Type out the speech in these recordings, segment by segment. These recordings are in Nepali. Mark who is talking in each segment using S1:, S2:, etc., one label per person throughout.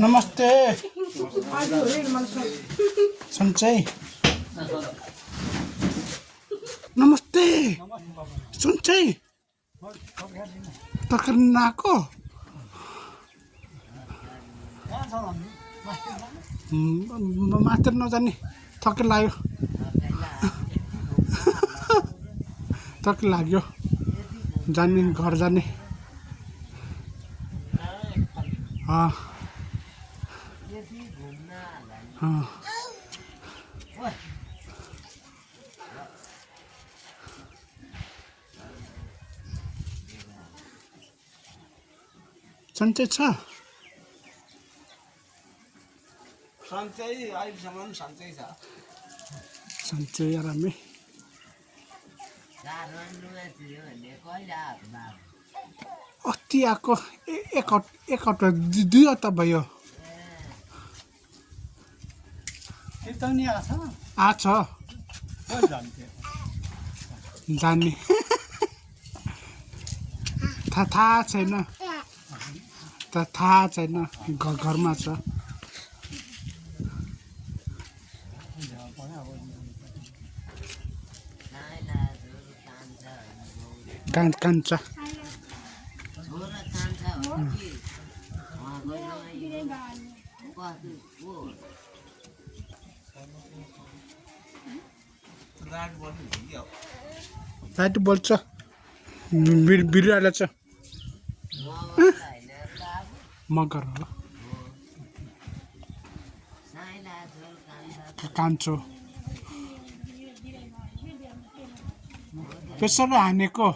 S1: नमस्ते सञ्चय नमस्ते सञ्चय तरकारी नाको मात्र नजाने थकै लाग्यो थकै लाग्यो जाने घर जाने सञ्चय छ सञ्चय आरामै अस्ति आएको एक हप्ता 2 हप्ता भयो आछ जाने थाहा छैन थाहा छैन घरमा छ कान्छ लाइट बल्छ बिरुवाले छ मगर हो कान्छो प्रेसरले हानेको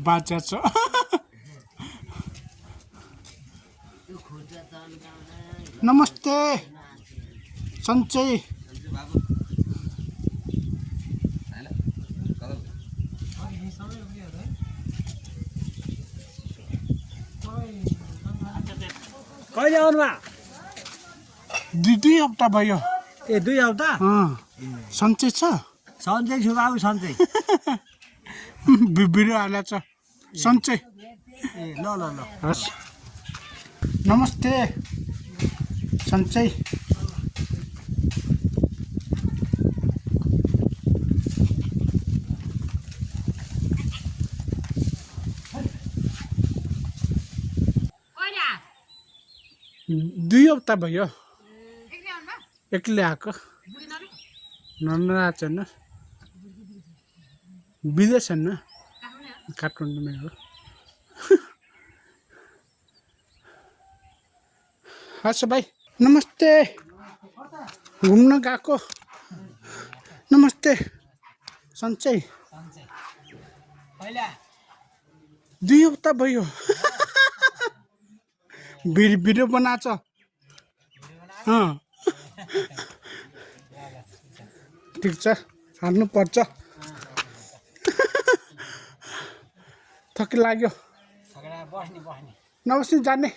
S1: बाचा छ नमस्ते सञ्चय
S2: कहिले आउनुभयो
S1: 2 हप्ता भयो
S2: 2 हप्ता
S1: सञ्चय छ
S2: सन्चै छु बाबु सन्चै
S1: बिरुवाले छ सञ्चय
S2: ल ल ल
S1: हस् नमस्ते सञ्चय दुई हप्ता भयो एक्लै आएको नराछ न विदेश छैन काठमाडौँमै हो हस् भाइ नमस्ते घुम्न गएको नमस्ते सञ्चय 2 हप्ता भयो भिडियो बनाछ ठिक छ हाल्नु पर्छ थकै लाग्यो नबस्ने जाने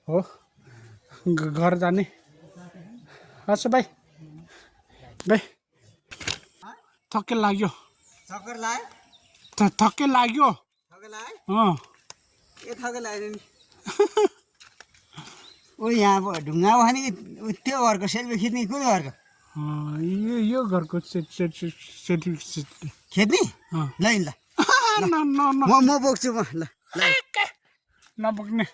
S1: हो घर जाने हस् भाइ थकै लाग्यो थकै लाग्यो
S2: ओ यहाँ ढुङ्गा भने त्यो घरको सेल्फी खिच्ने कुन घरको
S1: यो घरको सेल्फी
S2: खेद्ने ल ल म बोक्छु म ल
S1: नबोक्ने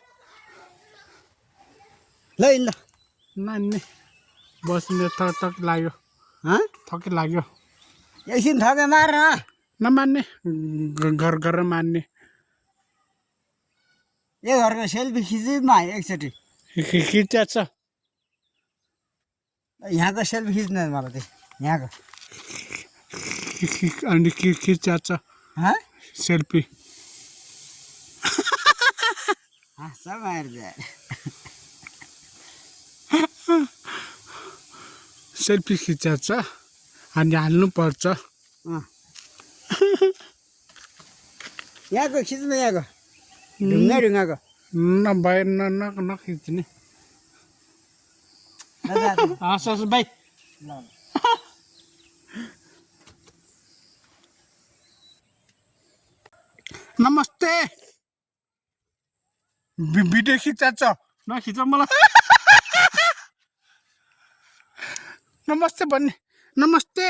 S2: ल ल
S1: नानी बस्ने थक लाग्यो थकै लाग्यो
S2: एकछिन थके मार
S1: नमान्ने घर मान्ने
S2: यो घरको सेल्फी खिच्नु म एकचोटि
S1: खिच्या छ
S2: यहाँको सेल्फी खिच्नु मलाई चाहिँ यहाँको
S1: अनि खिच्या छ सेल्फी सेल्फी खिच्या छ अनि हाल्नु पर्छ
S2: यहाँको खिच्नु यहाँको ढुङ्गाको
S1: नभए नखिच्ने हस् भाइ नमस्ते भिडियो खिचाछ
S3: नखिच मलाई
S1: नमस्ते भन्ने नमस्ते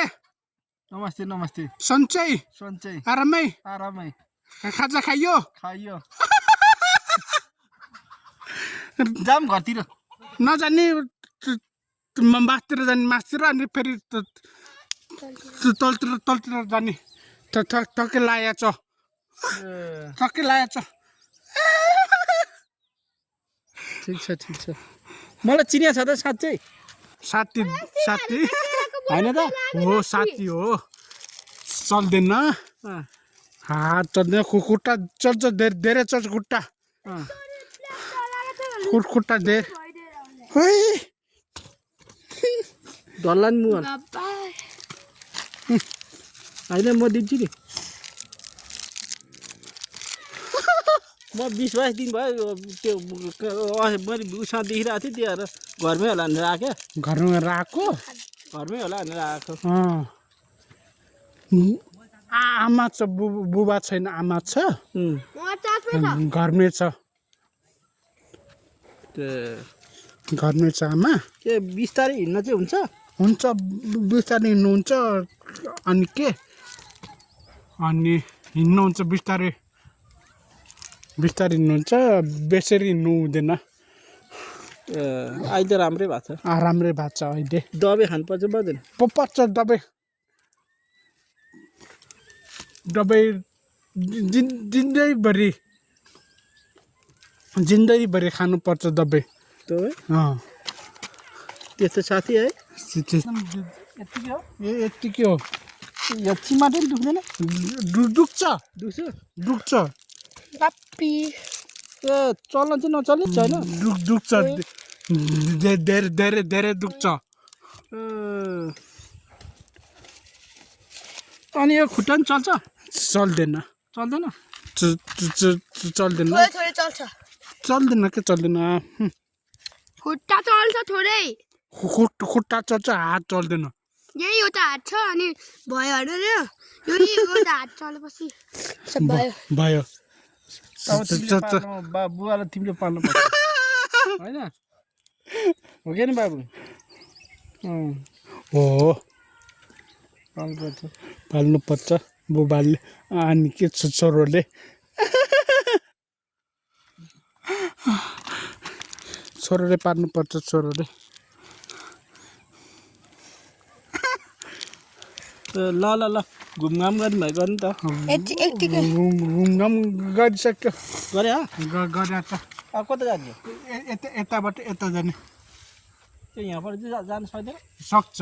S3: नमस्ते नमस्ते
S1: सन्चै
S3: सन्चै
S1: आरामै
S3: आरामै
S1: खाजा खाइयो
S3: खाइयो जाम घरतिर
S1: नजाने मासतिर जाने मासतिर अनि फेरि तलतिर जाने ठक्कै लाया छ ठक्कै लाया छ
S3: ठिक छ मलाई चिनिया छ त साँच्चै
S1: साथी
S3: होइन त
S1: हो साथी हो चल्दैन हात चल्दैन खुट्टा चल्छ धेरै चल्छ खुट्टा खुट्टा धेरै
S3: डल्ला नि मुहान होइन म दिन्छु नि म 20-22 दिन भयो त्यो मैले उसँग देखिरहेको थिएँ त्यहाँ घरमै होला भनेर आएको
S1: घरमा राखेको
S3: घरमै होला भनेर आएको
S1: आमा छ बुबा छैन आमा छ घरमै छ घरमै छ आमा
S3: के बिस्तारै हिँड्न चाहिँ
S1: हुन्छ बिस्तारै हिँड्नुहुन्छ अनि के अनि हिँड्नुहुन्छ बिस्तारै हिँड्नुहुन्छ बेसरी हिँड्नु हुँदैन
S3: अहिले त राम्रै भएको छ
S1: राम्रै भएको छ अहिले
S3: दबाई खानुपर्छ पर्दैन
S1: पर्छ दबाई जिन्दगीभरि खानुपर्छ दबाई
S3: त्यस्तो साथी है
S1: यत्तिकै हो
S3: यति मात्रै पनि दुख्दैन
S1: दुख्छ
S3: दुख्छ
S1: पापी
S3: ए चल्न चाहिँ नचल्ने छैन
S1: दुख्छ धेरै दुख्छ
S3: अनि यो खुट्टा पनि चल्छ
S1: चल्दैन चल्दैन के चल्दैन
S4: खुट्टा चल्छ थोरै
S1: खुट्टा चल्छ हात चल्दैन
S4: यही एउटा हात छ अनि भयो होइन यो एउटा हात चलेपछि सब भयो
S3: बुवालाई तिमीले पाल्नु पर्छ होइन हो कि नि बाबु
S1: हो
S3: पाल्नुपर्छ
S1: पाल्नुपर्छ बुबाले अनि के छोरोले छोरोले पाल्नुपर्छ छोरोले
S3: ल घुमघाम गर्नुभएको नि त
S1: घुमघाम गरिसक्यो
S3: गरे
S1: गरेर त
S3: अब कता जाने
S1: यताबाट यता जाने
S3: त्यो यहाँबाट चाहिँ जानु सक्दैन
S1: सक्छ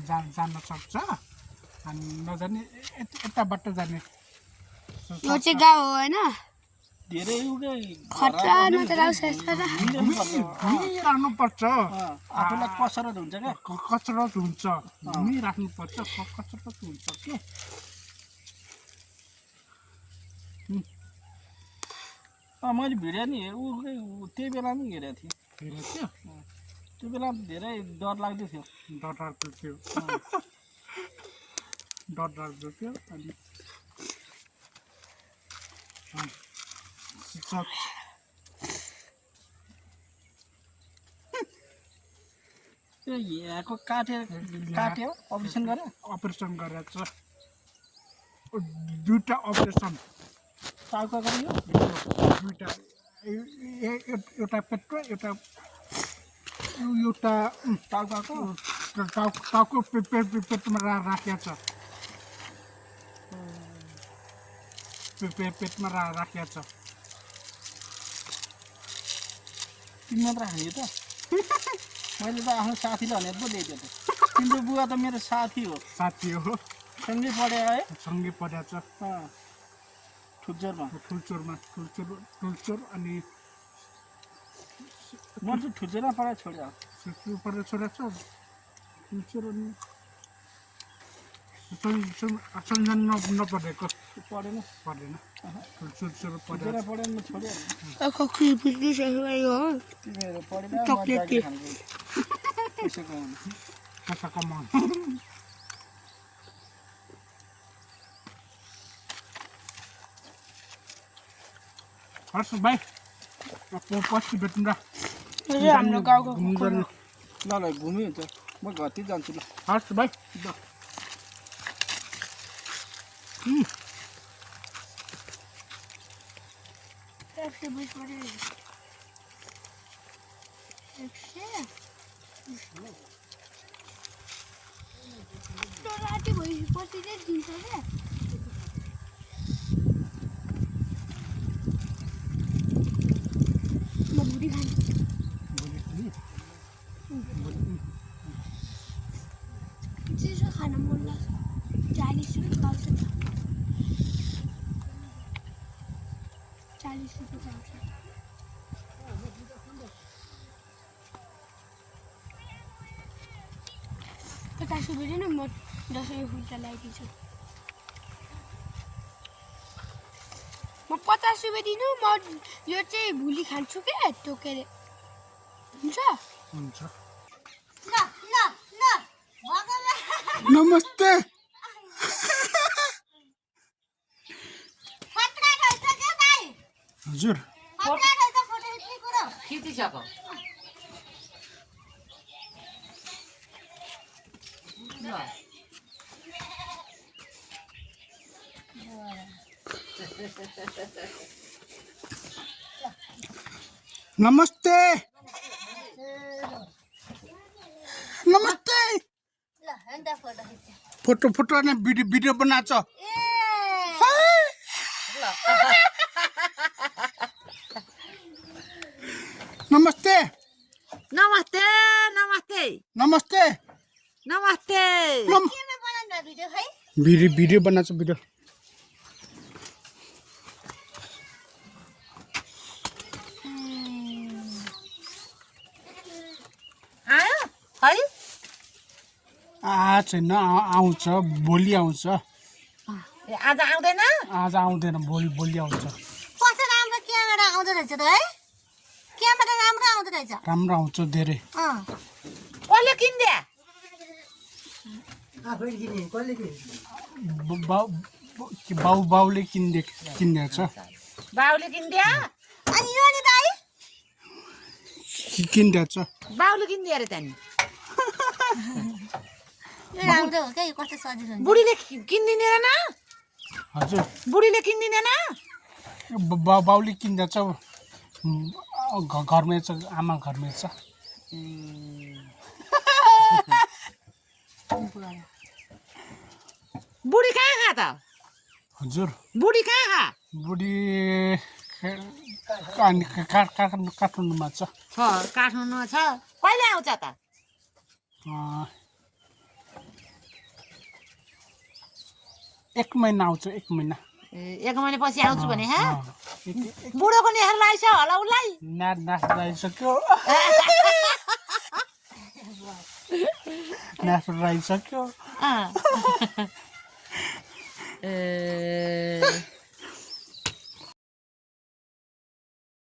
S1: जान सक्छ अनि नजाने यताबाट जाने
S4: यो चाहिँ गाउँ हो होइन
S3: धेरै
S4: खतरा नचलाओस् यस्तो त
S1: राख्नुपर्छ
S3: आफूलाई कसरत हुन्छ क्या
S1: कसरत हुन्छ राख्नुपर्छ कसरत हुन्छ के
S3: मैले भिडियो नि त्यही बेला नि हेरेको थिएँ त्यो बेला धेरै डर लाग्दै थियो
S1: डर लाग्दो थियो अनि
S3: त्यो यहाँको काट्यो अपरेसन
S1: गरेर छ दुईटा अपरेसन
S3: टाउको गरियो
S1: दुईटा एउटा पेटको एउटा टाउको पेटमा राखेको छ पेटमा राखेको छ
S3: तिमी मात्र हान्यो त मैले त आफ्नो साथीलाई भनेर पो ल्याइदियो त तिम्रो बुवा त मेरो साथी हो सँगै पढेको है
S1: सँगै पढेको छ
S3: ठुल्चोरमा
S1: ठुल्चोर अनि
S3: म चाहिँ ठुल्चोरमा पढाइ छोड्यो
S1: छोडेको छ ठुल्चोर अनि सम्झना नपढेको
S3: पढेन
S1: ठुल्चोर
S3: ठुल्चोरमा पढेन म छोड्यो तिमीहरू पढेन
S1: पैसा कमाउनु हस् भाइ पछि भेटौँ र
S4: हाम्रो गाउँको
S1: घुम्नु गर्ने
S3: ल ल घुमी हुन्छ म घरतिर जान्छु ल
S1: हस् भाइ
S3: ल
S4: राति भएपछि चाहिँ दिन्छ क्या म भुटी खान्छु चिसो खान मन लाग्छ 40 रुपियाँ पाउँछ त 40 रुपियाँ पाउँछ 50 रुपियाँ दिनु म 10 रुपियाँ फुल्का ल्याइदिन्छु म 50 रुपियाँ दिनु म यो चाहिँ भुली खान्छु क्या त्यो के अरे हुन्छ
S1: हुन्छ
S4: ल ल ल
S1: नमस्ते हजुर
S5: खिचिसक्यो
S1: नमस्ते नमस्ते
S4: ल हैन त फोटो खिच्छ
S1: फोटो फोटो ने भिडियो बनाछ नमस्ते
S5: नमस्ते नमस्ते
S1: नमस्ते
S5: नमस्ते
S4: केमा बनाउनु भिडियो खै
S1: भिडियो बनाछ भिडियो
S5: आयो है
S1: छैन आउँछ भोलि आउँछ
S5: आज आउँदैन
S1: आज आउँदैन भोलि आउँछ
S4: कस्तो राम्रो क्यामेरा आउँदो रहेछ त है क्यामेरा राम्रो आउँदो रहेछ
S1: राम्रो आउँछ धेरै
S5: कसले किनिदिया
S2: आफैले किने कसले किने
S1: बाउले किन्दैछ
S5: बाउले किनिदिया
S4: अनि यो नि दाइ
S1: किन्दैछ
S5: बाउले किनिदिया रे त्यहाँदेखि
S4: यो राम्रो हो क्या यो कस्तो सजिलो हुन्छ
S5: बुढीले किनिदिँदैन
S1: हजुर
S5: बुढीले किनिदिँदैन
S1: बाउले किन्दैछ घरमै छ आमा घरमै छ
S5: बुढी कहाँ खा त
S1: हजुर
S5: बुढी कहाँ खा
S1: बुढी काठमाडौँमा छ
S5: काठमाडौँमा छ कहिले आउँछ त
S1: एक महिना आउँछ 1 महिना
S5: 1 महिनापछि आउँछु भने हा बुढोको नेहर लाइछ होला उसलाई
S1: नाच लगाइसक्यो नाच लगाइसक्यो
S5: ए